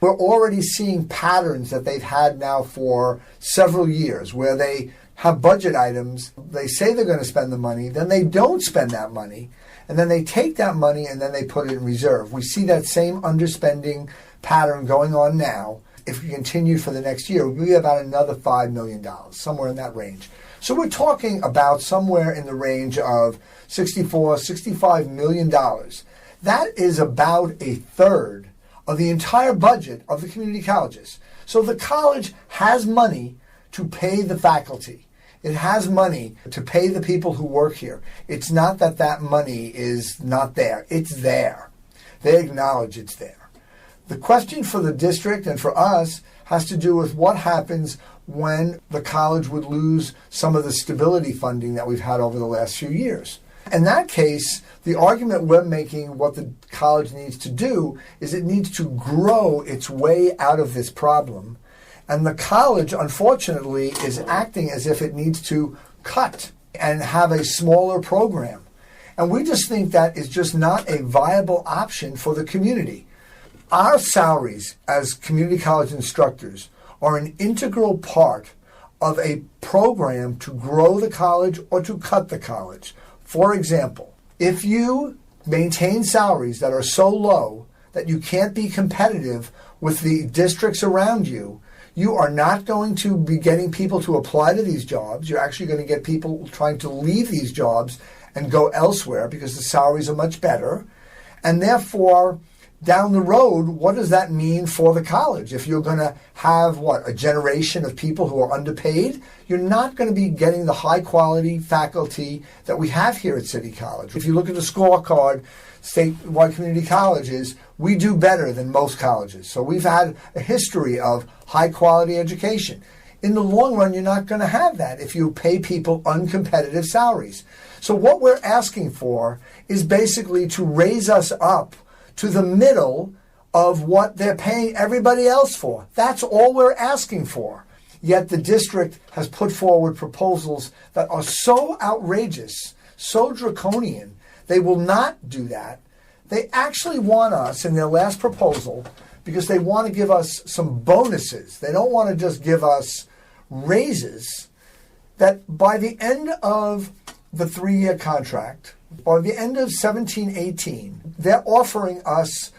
We're already seeing patterns that they've had now for several years where they have budget items, they say they're going to spend the money, then they don't spend that money, and then they take that money and then they put it in reserve. We see that same underspending pattern going on now. If we continue for the next year, it will be about another $5 million, somewhere in that range. So we're talking about somewhere in the range of $65 million. That is about a third of the entire budget of the community colleges. So the college has money to pay the faculty. It has money to pay the people who work here. It's not that that money is not there. It's there. They acknowledge it's there. The question for the district and for us has to do with what happens when the college would lose some of the stability funding that we've had over the last few years. In that case, the argument we're making, what the college needs to do, is it needs to grow its way out of this problem. And the college, unfortunately, is acting as if it needs to cut and have a smaller program. And we just think that is just not a viable option for the community. Our salaries as community college instructors are an integral part of a program to grow the college or to cut the college. For example, if you maintain salaries that are so low that you can't be competitive with the districts around you, you are not going to be getting people to apply to these jobs. You're actually going to get people trying to leave these jobs and go elsewhere because the salaries are much better. And therefore, down the road, what does that mean for the college? If you're going to have, a generation of people who are underpaid, you're not going to be getting the high-quality faculty that we have here at City College. If you look at the scorecard, statewide community colleges, we do better than most colleges. So we've had a history of high-quality education. In the long run, you're not going to have that if you pay people uncompetitive salaries. So what we're asking for is basically to raise us up to the middle of what they're paying everybody else for. That's all we're asking for. Yet the district has put forward proposals that are so outrageous, so draconian, they will not do that. They actually want us, in their last proposal, because they want to give us some bonuses. They don't want to just give us raises, that by the end of the 3-year contract, by the end of 17-18, they're offering us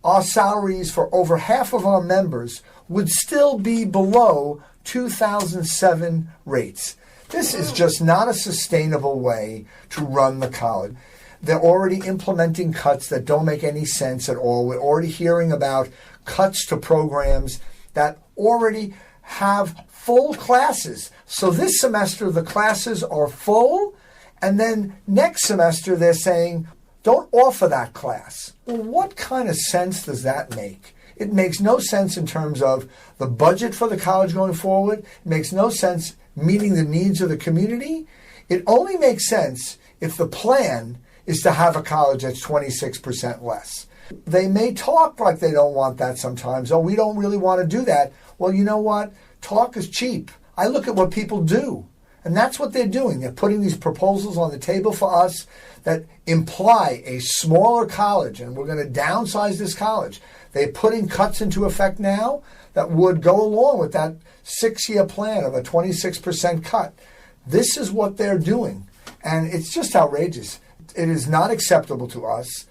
our salaries for over half of our members would still be below 2007 rates. This is just not a sustainable way to run the college. They're already implementing cuts that don't make any sense at all. We're already hearing about cuts to programs that already have full classes. So this semester the classes are full, and then next semester they're saying, don't offer that class. Well, what kind of sense does that make? It makes no sense in terms of the budget for the college going forward. It makes no sense meeting the needs of the community. It only makes sense if the plan is to have a college that's 26% less. They may talk like they don't want that sometimes. Oh, we don't really want to do that. Well, you know what? Talk is cheap. I look at what people do. And that's what they're doing. They're putting these proposals on the table for us that imply a smaller college, and we're going to downsize this college. They're putting cuts into effect now that would go along with that 6-year plan of a 26% cut. This is what they're doing, and it's just outrageous. It is not acceptable to us.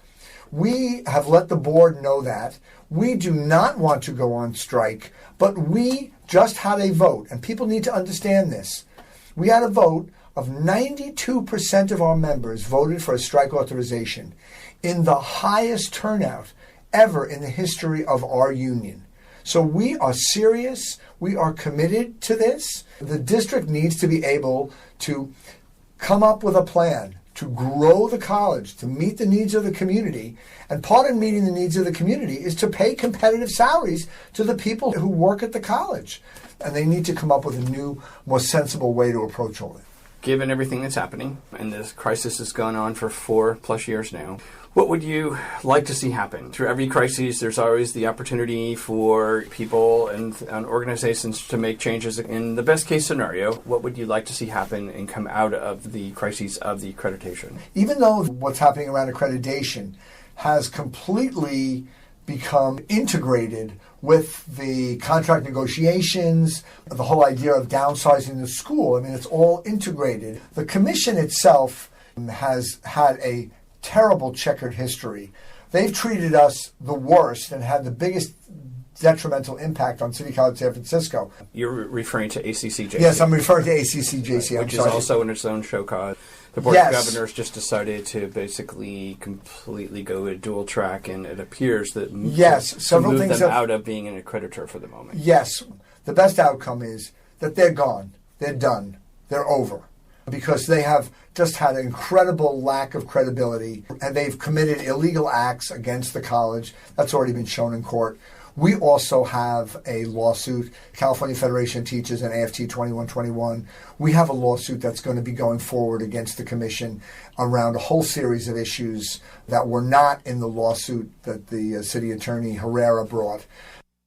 We have let the board know that. We do not want to go on strike, but we just had a vote, and people need to understand this. We had a vote of 92% of our members voted for a strike authorization in the highest turnout ever in the history of our union. So we are serious. We are committed to this. The district needs to be able to come up with a plan to grow the college, to meet the needs of the community. And part of meeting the needs of the community is to pay competitive salaries to the people who work at the college. And they need to come up with a new, more sensible way to approach all of it. Given everything that's happening, and this crisis has gone on for 4+ years now, what would you like to see happen? Through every crisis, there's always the opportunity for people and organizations to make changes. In the best case scenario, what would you like to see happen and come out of the crises of the accreditation? Even though what's happening around accreditation has completely become integrated with the contract negotiations, the whole idea of downsizing the school, I mean, it's all integrated. The commission itself has had a terrible checkered history. They've treated us the worst and had the biggest detrimental impact on City College San Francisco. You're referring to ACCJC? Yes, I'm referring to ACCJC. Which is also in its own show cause. The Board of Governors just decided to basically completely go a dual track, and it appears that to move them out of being an accreditor for the moment. Yes. The best outcome is that they're gone. They're done. They're over. Because they have just had an incredible lack of credibility, and they've committed illegal acts against the college. That's already been shown in court. We also have a lawsuit, California Federation of Teachers and AFT 2121. We have a lawsuit that's going to be going forward against the commission around a whole series of issues that were not in the lawsuit that the city attorney Herrera brought.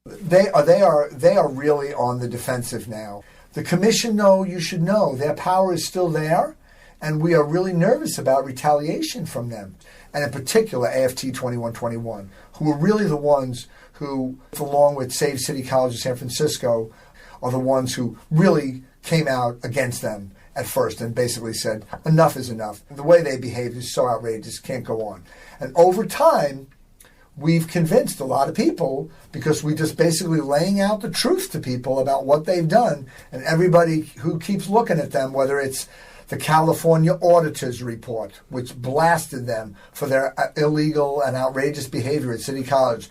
They are really on the defensive now. The commission, though, you should know, their power is still there, and we are really nervous about retaliation from them, and in particular AFT 2121, who are really the ones who, along with Save City College of San Francisco, are the ones who really came out against them at first and basically said, enough is enough. The way they behaved is so outrageous, can't go on. And over time, we've convinced a lot of people, because we just basically laying out the truth to people about what they've done, and everybody who keeps looking at them, whether it's the California Auditor's Report, which blasted them for their illegal and outrageous behavior at City College.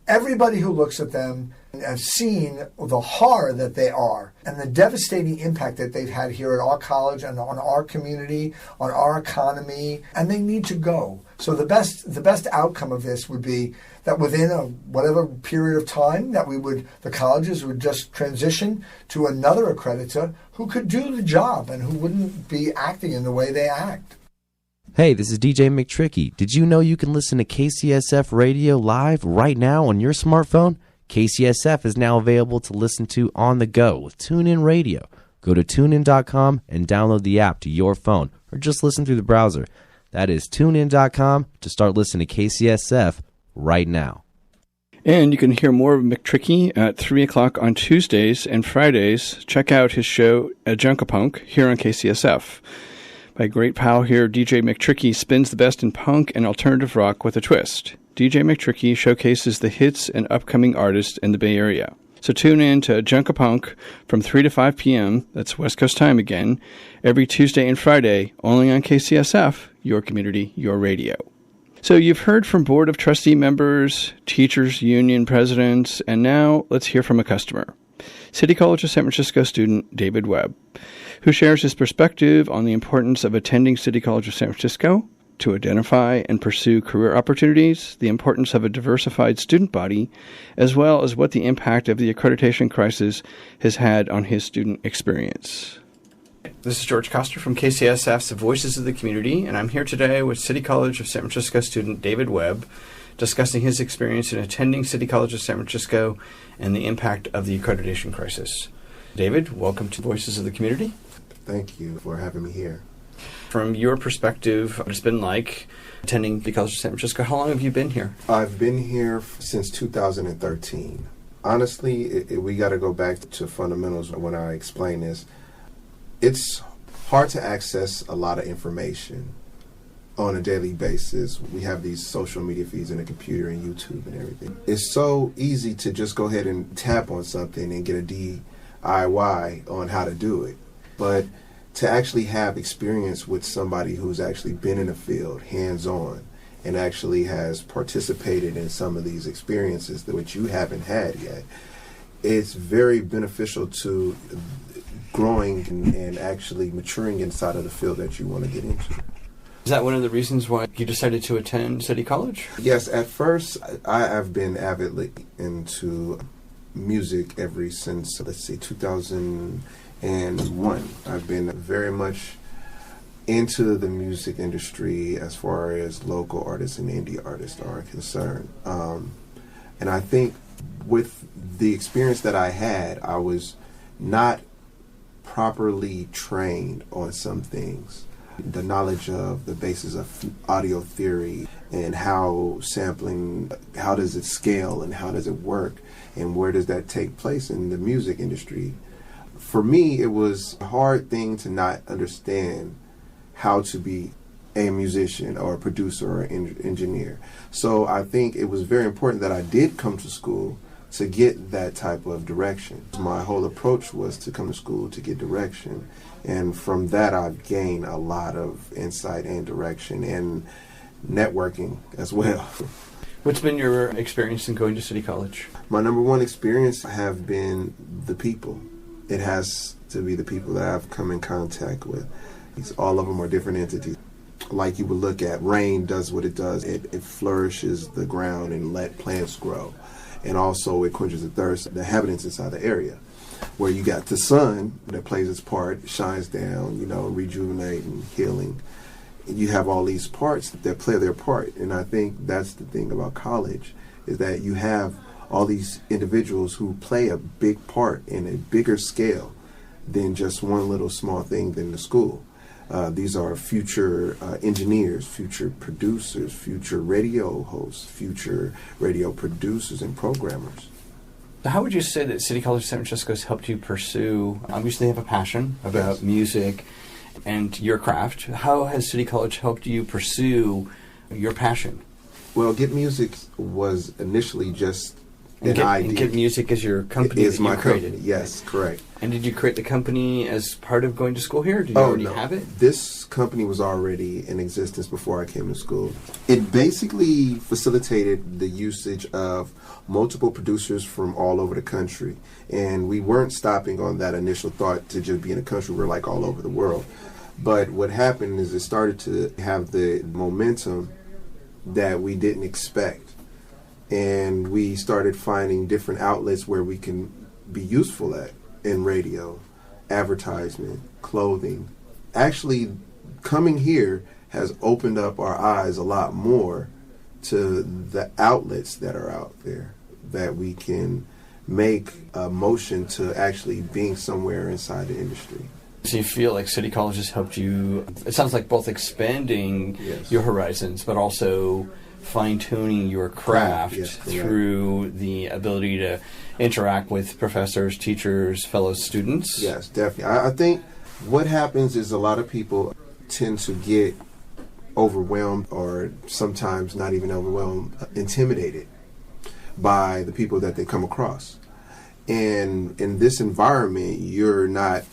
Everybody who looks at them has seen the horror that they are and the devastating impact that they've had here at our college and on our community, on our economy, and they need to go. So the best outcome of this would be that within whatever period of time that the colleges would just transition to another accreditor who could do the job and who wouldn't be acting in the way they act. Hey, this is DJ McTricky. Did you know you can listen to KCSF Radio live right now on your smartphone? KCSF is now available to listen to on the go with TuneIn Radio. Go to tunein.com and download the app to your phone, or just listen through the browser. That is tunein.com to start listening to KCSF right now. And you can hear more of McTricky at 3 o'clock on Tuesdays and Fridays. Check out his show, Junkapunk, here on KCSF. My great pal here, DJ McTricky, spins the best in punk and alternative rock with a twist. DJ McTricky showcases the hits and upcoming artists in the Bay Area. So tune in to Junk-a-Punk from 3 to 5 p.m., that's West Coast time again, every Tuesday and Friday, only on KCSF, your community, your radio. So you've heard from Board of Trustee members, teachers union presidents, and now let's hear from a customer. City College of San Francisco student David Webb, who shares his perspective on the importance of attending City College of San Francisco to identify and pursue career opportunities, the importance of a diversified student body, as well as what the impact of the accreditation crisis has had on his student experience. This is George Coster from KCSF's Voices of the Community, and I'm here today with City College of San Francisco student David Webb, discussing his experience in attending City College of San Francisco and the impact of the accreditation crisis. David, welcome to Voices of the Community. Thank you for having me here. From your perspective, what it's been like attending the College of San Francisco. How long have you been here? I've been here since 2013. Honestly, we got to go back to fundamentals when I explain this. It's hard to access a lot of information on a daily basis. We have these social media feeds in the computer and YouTube and everything. It's so easy to just go ahead and tap on something and get a DIY on how to do it. But to actually have experience with somebody who's actually been in the field, hands-on, and actually has participated in some of these experiences that which you haven't had yet, it's very beneficial to growing and actually maturing inside of the field that you want to get into. Is that one of the reasons why you decided to attend City College? Yes, at first I have been avidly into music ever since, 2001. I've been very much into the music industry as far as local artists and indie artists are concerned. And I think with the experience that I had, I was not properly trained on some things. The knowledge of the basis of audio theory and how sampling, how does it scale and how does it work and where does that take place in the music industry. For me, it was a hard thing to not understand how to be a musician or a producer or an engineer. So I think it was very important that I did come to school to get that type of direction. My whole approach was to come to school to get direction. And from that, I've gained a lot of insight and direction and networking as well. What's been your experience in going to City College? My number one experience have been the people. It has to be the people that I've come in contact with. All of them are different entities. Like you would look at, rain does what it does. It flourishes the ground and let plants grow. And also it quenches the thirst of the inhabitants inside the area. Where you got the sun that plays its part, shines down, rejuvenating, healing. And you have all these parts that play their part. And I think that's the thing about college, is that you have all these individuals who play a big part in a bigger scale than just one little small thing than the school. These are future engineers, future producers, future radio hosts, future radio producers and programmers. How would you say that City College of San Francisco has helped you pursue, obviously you have a passion about music and your craft. How has City College helped you pursue your passion? Well, Get Music was initially just an idea. And Get Music is your company is that my you created? Company. Yes, correct. And did you create the company as part of going to school here? Did you already have it? This company was already in existence before I came to school. It basically facilitated the usage of multiple producers from all over the country. And we weren't stopping on that initial thought to just be in a country. We're like all over the world. But what happened is it started to have the momentum that we didn't expect. And we started finding different outlets where we can be useful at in radio, advertisement, clothing. Actually, coming here has opened up our eyes a lot more to the outlets that are out there, that we can make a motion to actually being somewhere inside the industry. So you feel like City College has helped you, it sounds like both expanding your horizons, but also fine-tuning your craft through the ability to interact with professors, teachers, fellow students? Yes, definitely. I think what happens is a lot of people tend to get overwhelmed, or sometimes not even overwhelmed, intimidated by the people that they come across. And in this environment, you're not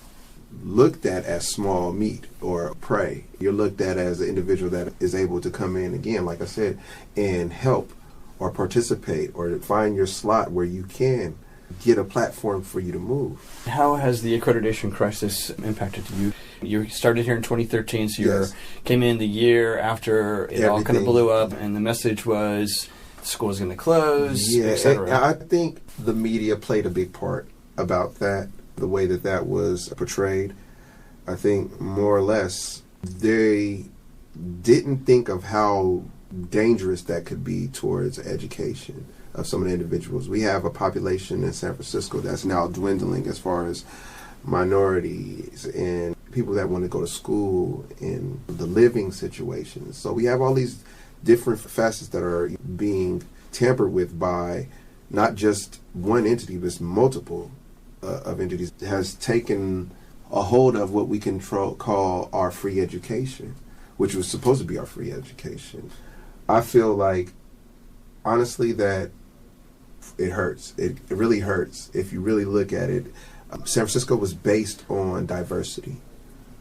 looked at as small meat or prey. You're looked at as an individual that is able to come in, again, like I said, and help or participate or find your slot where you can get a platform for you to move. How has the accreditation crisis impacted you? You started here in 2013, so you came in the year after it all kind of blew up, and the message was the school's going to close, etc. I think the media played a big part about that, the way that that was portrayed. I think more or less they didn't think of how dangerous that could be towards education of some of the individuals. We have a population in San Francisco that's now dwindling as far as minorities and people that want to go to school and the living situations. So we have all these different facets that are being tampered with by not just one entity, but multiple of entities. It has taken a hold of what we can call our free education, which was supposed to be our free education. I feel like, honestly, that it hurts. It really hurts if you really look at it. San Francisco was based on diversity.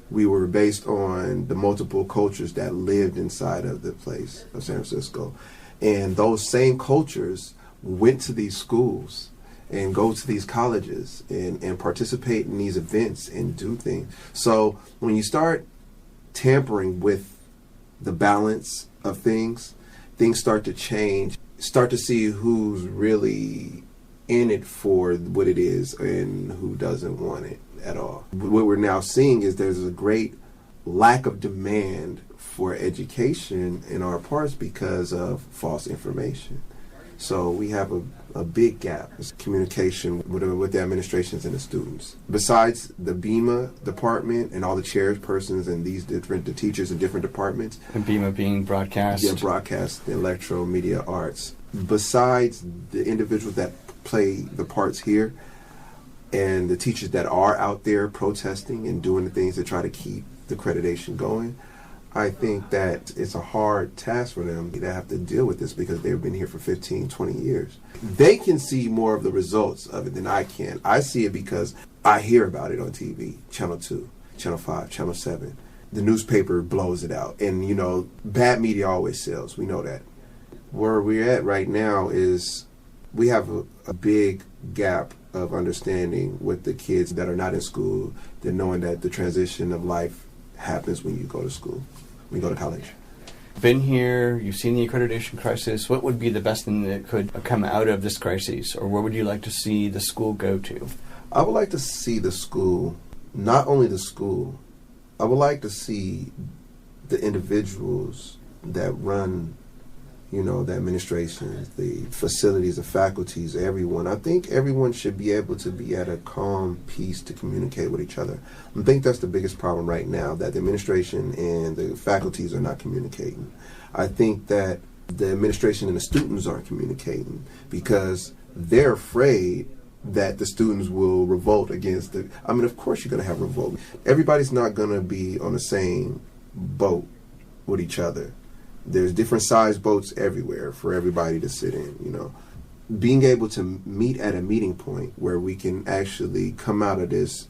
We were based on the multiple cultures that lived inside of the place of San Francisco. And those same cultures went to these schools and go to these colleges and participate in these events and do things. So when you start tampering with the balance of things, things start to change. Start to see who's really in it for what it is and who doesn't want it at all. What we're now seeing is there's a great lack of demand for education in our parts because of false information. So we have a big gap in communication with the administrations and the students. Besides the BEMA department and all the chairpersons and the teachers in different departments. And BEMA being broadcast. Yeah, broadcast, the electro media arts. Besides the individuals that play the parts here and the teachers that are out there protesting and doing the things to try to keep the accreditation going, I think that it's a hard task for them to have to deal with this because they've been here for 15, 20 years. They can see more of the results of it than I can. I see it because I hear about it on TV, Channel 2, Channel 5, Channel 7. The newspaper blows it out. And, you know, bad media always sells. We know that. Where we're at right now is we have a big gap of understanding with the kids that are not in school, than knowing that the transition of life happens when you go to school, when you go to college. Been here, you've seen the accreditation crisis. What would be the best thing that could come out of this crisis, or where would you like to see the school go to? I would like to see the school, not only the school, I would like to see the individuals that run, you know, the administration, the facilities, the faculties, everyone. I think everyone should be able to be at a calm peace to communicate with each other. I think that's the biggest problem right now, that the administration and the faculties are not communicating. I think that the administration and the students aren't communicating because they're afraid that the students will revolt against the... I mean, of course you're going to have revolt. Everybody's not going to be on the same boat with each other. There's different size boats everywhere for everybody to sit in, you know. Being able to meet at a meeting point where we can actually come out of this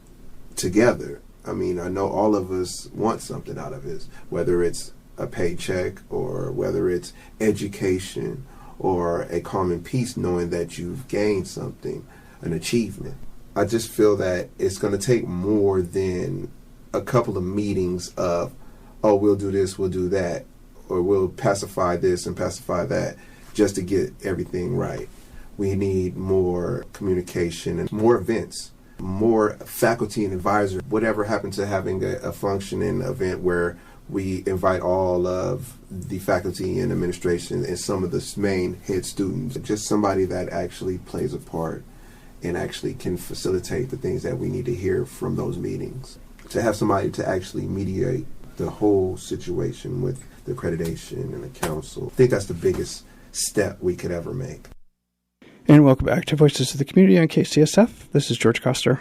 together. I mean, I know all of us want something out of this, whether it's a paycheck or whether it's education or a common peace, knowing that you've gained something, an achievement. I just feel that it's going to take more than a couple of meetings of, oh, we'll do this, we'll do that, or we'll pacify this and pacify that just to get everything right. We need more communication and more events, more faculty and advisors. Whatever happened to having a functioning event where we invite all of the faculty and administration and some of the main head students, just somebody that actually plays a part and actually can facilitate the things that we need to hear from those meetings. To have somebody to actually mediate the whole situation with the accreditation and the council. I think that's the biggest step we could ever make. And welcome back to Voices of the Community on KCSF. This is George Coster.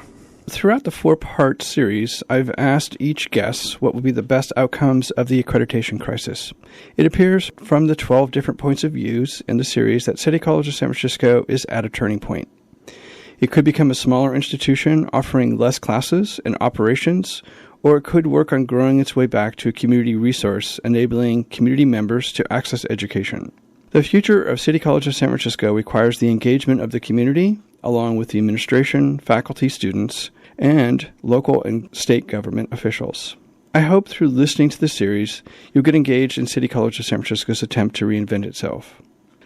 Throughout the 4-part series, I've asked each guest what would be the best outcomes of the accreditation crisis. It appears from the 12 different points of views in the series that City College of San Francisco is at a turning point. It could become a smaller institution offering less classes and operations, or it could work on growing its way back to a community resource, enabling community members to access education. The future of City College of San Francisco requires the engagement of the community, along with the administration, faculty, students, and local and state government officials. I hope through listening to this series, you'll get engaged in City College of San Francisco's attempt to reinvent itself.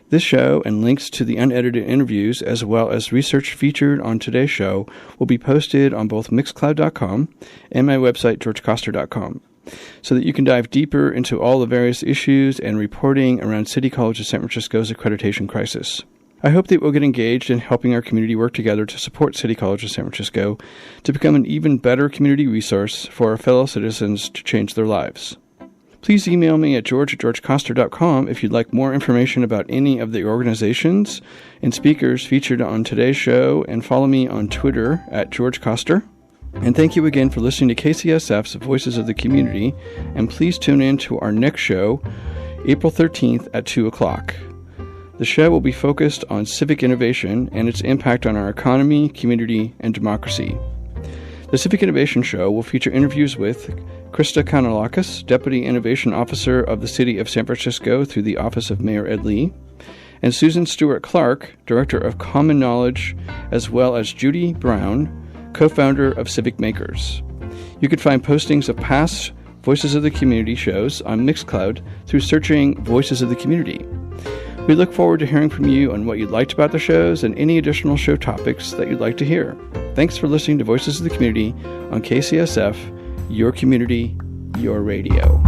This show and links to the unedited interviews, as well as research featured on today's show, will be posted on both Mixcloud.com and my website, georgecoster.com, so that you can dive deeper into all the various issues and reporting around City College of San Francisco's accreditation crisis. I hope that we'll get engaged in helping our community work together to support City College of San Francisco to become an even better community resource for our fellow citizens to change their lives. Please email me at george@georgecoster.com if you'd like more information about any of the organizations and speakers featured on today's show, and follow me on Twitter at georgecoster. And thank you again for listening to KCSF's Voices of the Community, and please tune in to our next show, April 13th at 2 o'clock. The show will be focused on civic innovation and its impact on our economy, community, and democracy. The Civic Innovation Show will feature interviews with Krista Kanalakis, Deputy Innovation Officer of the City of San Francisco through the Office of Mayor Ed Lee, and Susan Stewart-Clark, Director of Common Knowledge, as well as Judy Brown, co-founder of Civic Makers. You can find postings of past Voices of the Community shows on Mixcloud through searching Voices of the Community. We look forward to hearing from you on what you liked about the shows and any additional show topics that you'd like to hear. Thanks for listening to Voices of the Community on KCSF, your community, your radio.